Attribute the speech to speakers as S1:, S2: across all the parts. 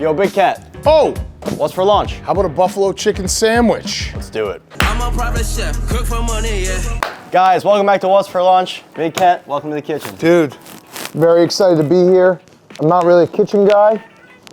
S1: Yo, Big Cat.
S2: Oh!
S1: What's for lunch?
S2: How about a buffalo chicken sandwich?
S1: Let's do it.
S3: I'm a private chef, cook for money, yeah.
S1: Guys, welcome back to What's for Lunch. Big Cat, welcome to the kitchen.
S2: Dude, very excited to be here. I'm not really a kitchen guy,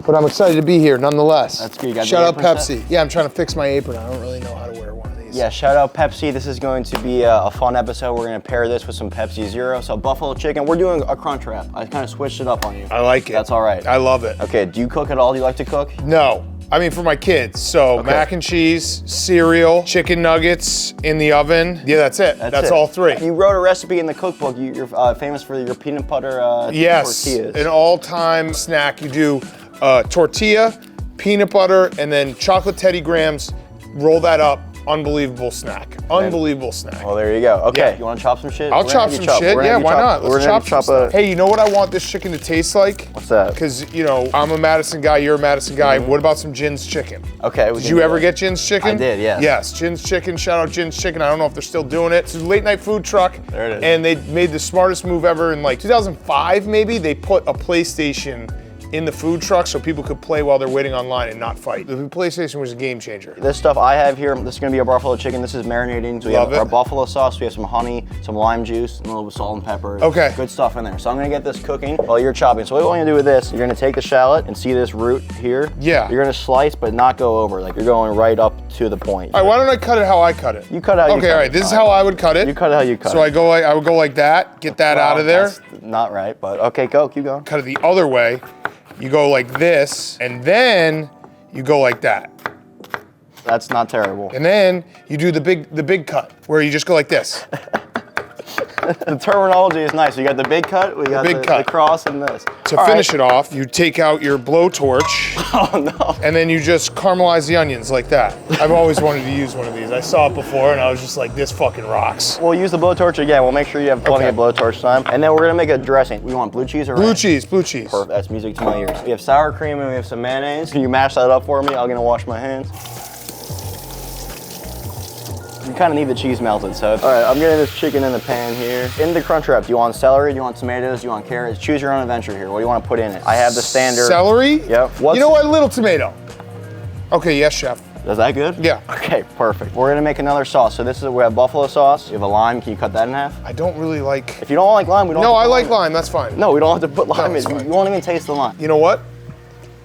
S2: but I'm excited to be here nonetheless.
S1: That's good. You got
S2: Shout
S1: the
S2: out
S1: apron
S2: Pepsi.
S1: set?
S2: Yeah, I'm trying to fix my apron. I don't really know how to wear one of these.
S1: Yeah, shout out Pepsi. This is going to be a fun episode. We're gonna pair this with some Pepsi Zero. So Buffalo Chicken, we're doing a crunch wrap. I kind of switched it up on you.
S2: I like it.
S1: That's all right.
S2: I love it.
S1: Okay, do you cook at all? Do you like to cook?
S2: No. I mean, for my kids. So mac and cheese, cereal, chicken nuggets in the oven. Yeah, that's it. That's
S1: it.
S2: all three.
S1: You wrote a recipe in the cookbook. You're famous for your peanut butter
S2: Yes,
S1: tortillas.
S2: an all-time snack. You do tortilla, peanut butter, and then chocolate Teddy Grahams. Roll that up. Unbelievable snack. Unbelievable snack.
S1: Well, there you go. Okay,
S2: Yeah.
S1: you want to chop some shit?
S2: I'll chop some shit. Yeah, why not?
S1: We're
S2: Let's
S1: gonna
S2: chop
S1: chop
S2: some
S1: a.
S2: stuff. Hey, you know what I want this chicken to taste like?
S1: What's that?
S2: Because, you know, I'm a Madison guy, you're a Madison guy. What about some Jin's chicken?
S1: Okay.
S2: Did you ever get Jin's chicken?
S1: I did, yes.
S2: Yes, Jin's chicken. Shout out Jin's chicken. I don't know if they're still doing it. It's a late night food truck.
S1: There it is.
S2: And they made the smartest move ever in like 2005, maybe. They put a PlayStation in the food truck so people could play while they're waiting online and not fight. The PlayStation was a game changer.
S1: This stuff I have here, this is gonna be our buffalo chicken. This is marinating. So we
S2: Love
S1: have our
S2: it.
S1: buffalo sauce, we have some honey, some lime juice, and a little bit of salt and pepper.
S2: Okay.
S1: Good stuff in there. So I'm gonna get this cooking while you're chopping. So what you wanna do with this, you're gonna take the shallot and see this root here?
S2: Yeah.
S1: You're gonna slice, but not go over. Like you're going right up to the point.
S2: All right, why don't I cut it how I cut it?
S1: You cut it how you cut
S2: Okay, all right,
S1: it.
S2: this is how I would cut it.
S1: You cut it how you cut
S2: So
S1: it.
S2: I would go like that, get that out of there.
S1: That's not right, but okay, go, keep going.
S2: Cut it the other way. You go like this, and then you go like that.
S1: That's not terrible.
S2: And then you do the big cut, where you just go like this.
S1: The terminology is nice. You got the big cut, we got
S2: big cut.
S1: the cross, and this.
S2: To finish it off, you take out your blowtorch,
S1: Oh no.
S2: and then you just caramelize the onions like that. I've always wanted to use one of these. I saw it before, and I was just like, this fucking rocks.
S1: We'll use the blowtorch again. We'll make sure you have plenty
S2: Okay.
S1: of blowtorch time. And then we're gonna make a dressing. We want blue cheese or
S2: Blue
S1: ranch?
S2: cheese, blue cheese.
S1: Perfect. That's music to my ears. We have sour cream and we have some mayonnaise. Can you mash that up for me? I'm gonna wash my hands. You kind of need the cheese melted, so. All right, I'm getting this chicken in the pan here. In the crunch wrap, do you want celery? Do you want tomatoes? Do you want carrots? Choose your own adventure here. What do you want to put in it? I have the standard.
S2: Celery?
S1: Yep.
S2: You know what? Little tomato. Okay, yes, chef.
S1: Is that good?
S2: Yeah.
S1: Okay, perfect. We're gonna make another sauce. So this is, we have buffalo sauce. You have a lime. Can you cut that in half?
S2: I don't really like.
S1: If you don't like lime, we don't
S2: No,
S1: have
S2: I
S1: to put
S2: like
S1: in.
S2: lime. That's fine.
S1: No, we don't have to put lime
S2: it's
S1: in.
S2: fine.
S1: You won't even taste the lime.
S2: You know what?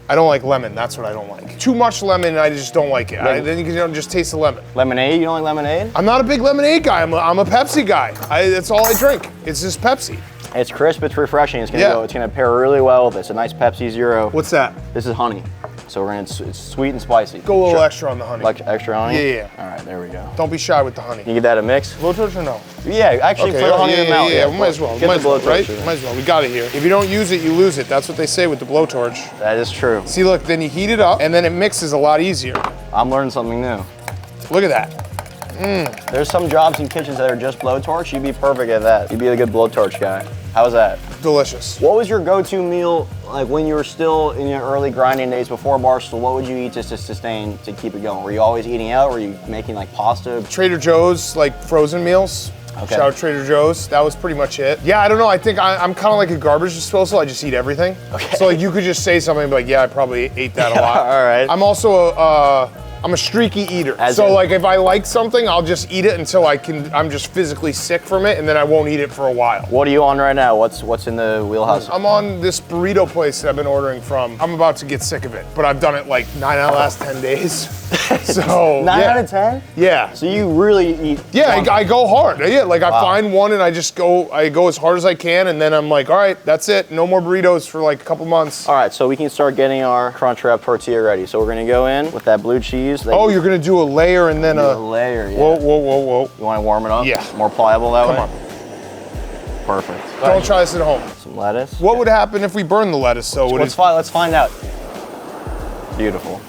S2: I don't like lemon. That's what I don't like. Too much lemon, I just don't like it. Then you can just taste the lemon.
S1: Lemonade? You don't like lemonade?
S2: I'm not a big lemonade guy. I'm a Pepsi guy. That's all I drink. It's just Pepsi.
S1: It's crisp, it's refreshing. It's gonna
S2: Yeah.
S1: go. It's gonna pair really well with this. A nice Pepsi Zero.
S2: What's that?
S1: This is honey. So we're gonna, it's sweet and spicy.
S2: Go a little
S1: Sure.
S2: extra on the honey.
S1: Like extra honey?
S2: Yeah.
S1: All right, there we go.
S2: Don't be shy with the honey.
S1: Can you give that a mix?
S2: Blowtorch or no?
S1: Yeah, actually put the honey in the mouth.
S2: Yeah, might as well.
S1: Get
S2: Might
S1: the
S2: as well,
S1: blowtorch
S2: right?
S1: in there.
S2: Might as well. We got it here. If you don't use it, you lose it. That's what they say with the blowtorch.
S1: That is true.
S2: See, look, then you heat it up, and then it mixes a lot easier.
S1: I'm learning something new.
S2: Look at that.
S1: There's some jobs in kitchens that are just blowtorch. You'd be perfect at that. You'd be a good blowtorch guy. How's that?
S2: Delicious.
S1: What was your go-to meal, like when you were still in your early grinding days before Barstool? What would you eat just to sustain, to keep it going? Were you always eating out? Were you making like pasta?
S2: Trader Joe's, like frozen meals.
S1: Okay.
S2: Shout out Trader Joe's. That was pretty much it. Yeah, I don't know. I think I'm kind of like a garbage disposal. I just eat everything.
S1: Okay.
S2: So like you could just say something and be like, yeah, I probably ate that a lot.
S1: All right.
S2: I'm also I'm a streaky eater.
S1: As
S2: So
S1: in?
S2: like if I like something, I'll just eat it until I'm just physically sick from it, and then I won't eat it for a while.
S1: What are you on right now? What's in the wheelhouse?
S2: I'm on this burrito place that I've been ordering from. I'm about to get sick of it, but I've done it like 9 out of the last 10 days. So
S1: 9
S2: yeah.
S1: out of 10?
S2: Yeah.
S1: So you really eat?
S2: Yeah,
S1: one-
S2: I go hard. Yeah, like I
S1: Wow.
S2: find one and I go as hard as I can, and then I'm like, all right, that's it. No more burritos for like a couple months.
S1: All right, so we can start getting our crunch wrap tortilla ready. So we're gonna go in with that blue cheese.
S2: Oh, you're gonna do a layer and then
S1: a
S2: a
S1: layer. Yeah.
S2: Whoa, whoa, whoa, whoa.
S1: You want to warm it up?
S2: Yeah.
S1: More pliable that
S2: Come
S1: way.
S2: on.
S1: Perfect.
S2: Don't try this at home.
S1: Some lettuce.
S2: What would happen if we burn the lettuce? So would
S1: Let's
S2: it?
S1: find. Let's find out. Beautiful.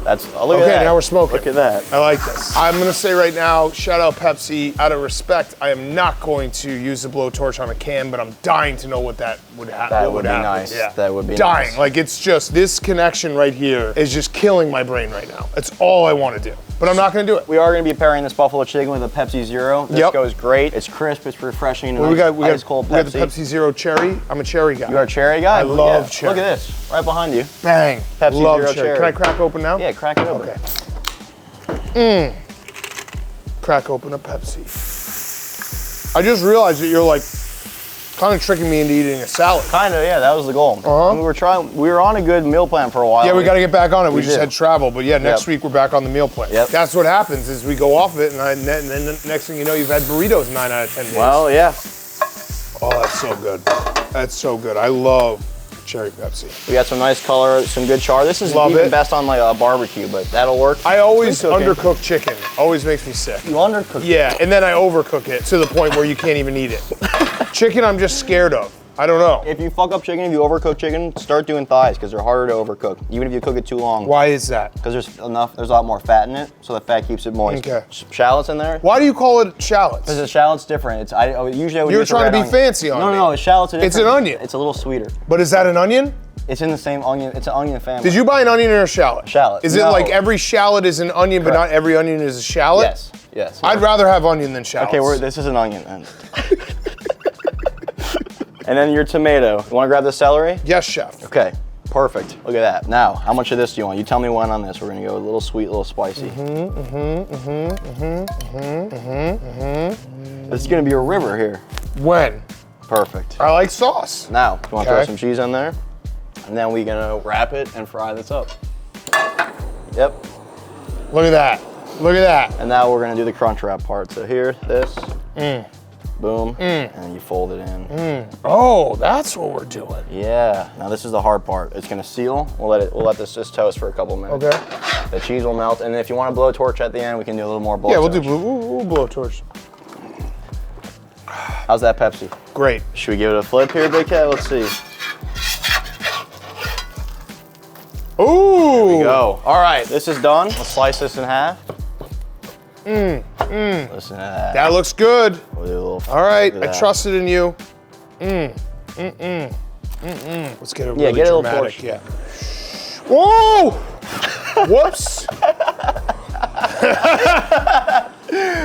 S1: That's. Oh, look at
S2: Okay,
S1: that.
S2: now we're smoking.
S1: Look at that.
S2: I like this. I'm gonna say right now, shout out Pepsi. Out of respect, I am not going to use the blowtorch on a can, but I'm dying to know what that would happen.
S1: That would be nice.
S2: Yeah.
S1: That would be
S2: dying.
S1: nice.
S2: Like it's just this connection right here is just killing my brain right now. That's all I want to do. but I'm not gonna do it.
S1: We are going to be pairing this buffalo chicken with a Pepsi Zero. This goes great. It's crisp, it's refreshing.
S2: Well, we got
S1: cold
S2: the Pepsi Zero cherry. I'm a cherry guy.
S1: You are a cherry guy?
S2: I love cherry.
S1: Look at this, right behind you.
S2: Bang.
S1: Pepsi
S2: love
S1: Zero cherry.
S2: Can I crack open now?
S1: Yeah, crack it open.
S2: Okay. Crack open a Pepsi. I just realized that you're like kind of tricking me into eating a salad.
S1: Kind of, yeah, that was the goal. And we were on a good meal plan for a while.
S2: Yeah, we got to get back on it. We just
S1: did.
S2: had travel, but yeah, next week we're back on the meal plan.
S1: Yep.
S2: That's what happens is we go off of it, and then the next thing you know, you've had burritos 9 out of 10 days.
S1: Well, yeah.
S2: Oh, that's so good. That's so good. I love cherry Pepsi.
S1: We got some nice color, some good char. This is even best on like a barbecue, but that'll work.
S2: I always undercook chicken. Always makes me sick.
S1: You undercook it?
S2: Yeah, and then I overcook it to the point where you can't even eat it. Chicken, I'm just scared of. I don't know.
S1: If you fuck up chicken, if you overcook chicken, start doing thighs because they're harder to overcook, even if you cook it too long.
S2: Why is that?
S1: Because there's a lot more fat in it, so the fat keeps it moist.
S2: Okay.
S1: Shallots in there.
S2: Why do you call it shallots?
S1: Because the shallot's different. It's usually I would
S2: You're
S1: use
S2: trying to be
S1: onion.
S2: fancy on me.
S1: No, it's shallots.
S2: It's an onion.
S1: It's a little sweeter.
S2: But is that an onion?
S1: It's in the same onion. It's an onion family.
S2: Did you buy an onion or a shallot?
S1: Shallot.
S2: Is it
S1: No.
S2: like every shallot is an onion, but not every onion is a shallot?
S1: Yes.
S2: I'd rather have onion than shallots.
S1: Okay, this is an onion then. And then your tomato. You want to grab the celery?
S2: Yes, chef.
S1: Okay, perfect. Look at that. Now, how much of this do you want? You tell me when on this. We're gonna go a little sweet, a little spicy. This is gonna be a river here.
S2: When?
S1: Perfect.
S2: I like sauce.
S1: Now, you want to throw
S2: Okay.
S1: some cheese in there? And then we're gonna wrap it and fry this up. Yep.
S2: Look at that. Look at that.
S1: And now we're gonna do the crunch wrap part. So here, this, boom, and you fold it in.
S2: Oh, that's what we're doing.
S1: Yeah. Now this is the hard part. It's gonna seal. We'll let this just toast for a couple minutes.
S2: Okay.
S1: The cheese will melt, and if you want to blow a torch at the end, we can do a little more blow.
S2: Yeah, we'll blow a torch.
S1: How's that Pepsi?
S2: Great.
S1: Should we give it a flip here, Big Cat? Let's see.
S2: Ooh.
S1: Go. All right, this is done. Let's slice this in half. Listen to that.
S2: That looks good.
S1: We'll do a little
S2: All right,
S1: look at
S2: I
S1: that.
S2: trusted in you. Let's get it really
S1: get a little
S2: dramatic.
S1: push.
S2: Yeah. Whoa! Whoops.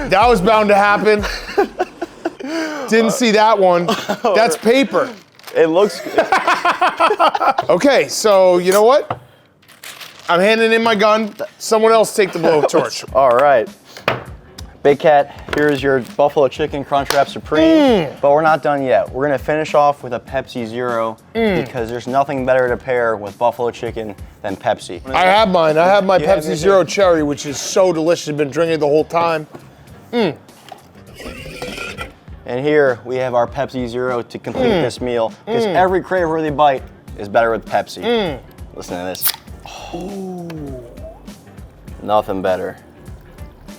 S2: That was bound to happen. Didn't see that one. That's paper.
S1: It looks good.
S2: Okay, so you know what? I'm handing in my gun. Someone else take the blowtorch.
S1: All right. Big Cat, here's your Buffalo Chicken Crunchwrap Supreme, but we're not done yet. We're gonna finish off with a Pepsi Zero because there's nothing better to pair with buffalo chicken than Pepsi.
S2: I have mine. I have my
S1: You have
S2: Pepsi
S1: yours
S2: Zero
S1: too?
S2: Cherry, which is so delicious. I've been drinking it the whole time.
S1: And here we have our Pepsi Zero to complete this meal because every crave-worthy bite is better with Pepsi. Listen to this. Nothing better.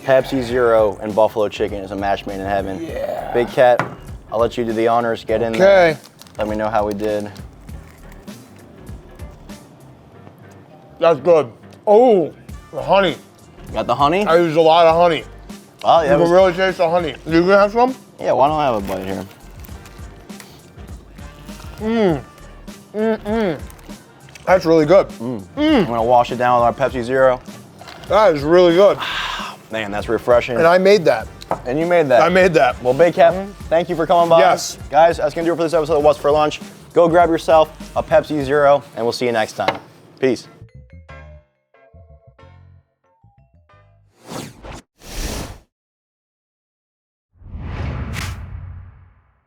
S1: Pepsi Zero and buffalo chicken is a match made in heaven.
S2: Yeah.
S1: Big Cat, I'll let you do the honors. Get in there.
S2: Okay.
S1: Let me know how we did.
S2: That's good. Oh, the honey.
S1: Got the honey?
S2: I used a lot of honey.
S1: Oh, yeah.
S2: You can really taste the honey. You gonna have some?
S1: Yeah, why don't I have a bite here?
S2: That's really good.
S1: I'm gonna wash it down with our Pepsi Zero.
S2: That is really good.
S1: Man, that's refreshing.
S2: And I made that.
S1: And you made that.
S2: I made that.
S1: Well, Big Cat, thank you for coming by.
S2: Yes.
S1: Guys, that's gonna do it for this episode of What's for Lunch. Go grab yourself a Pepsi Zero, and we'll see you next time. Peace.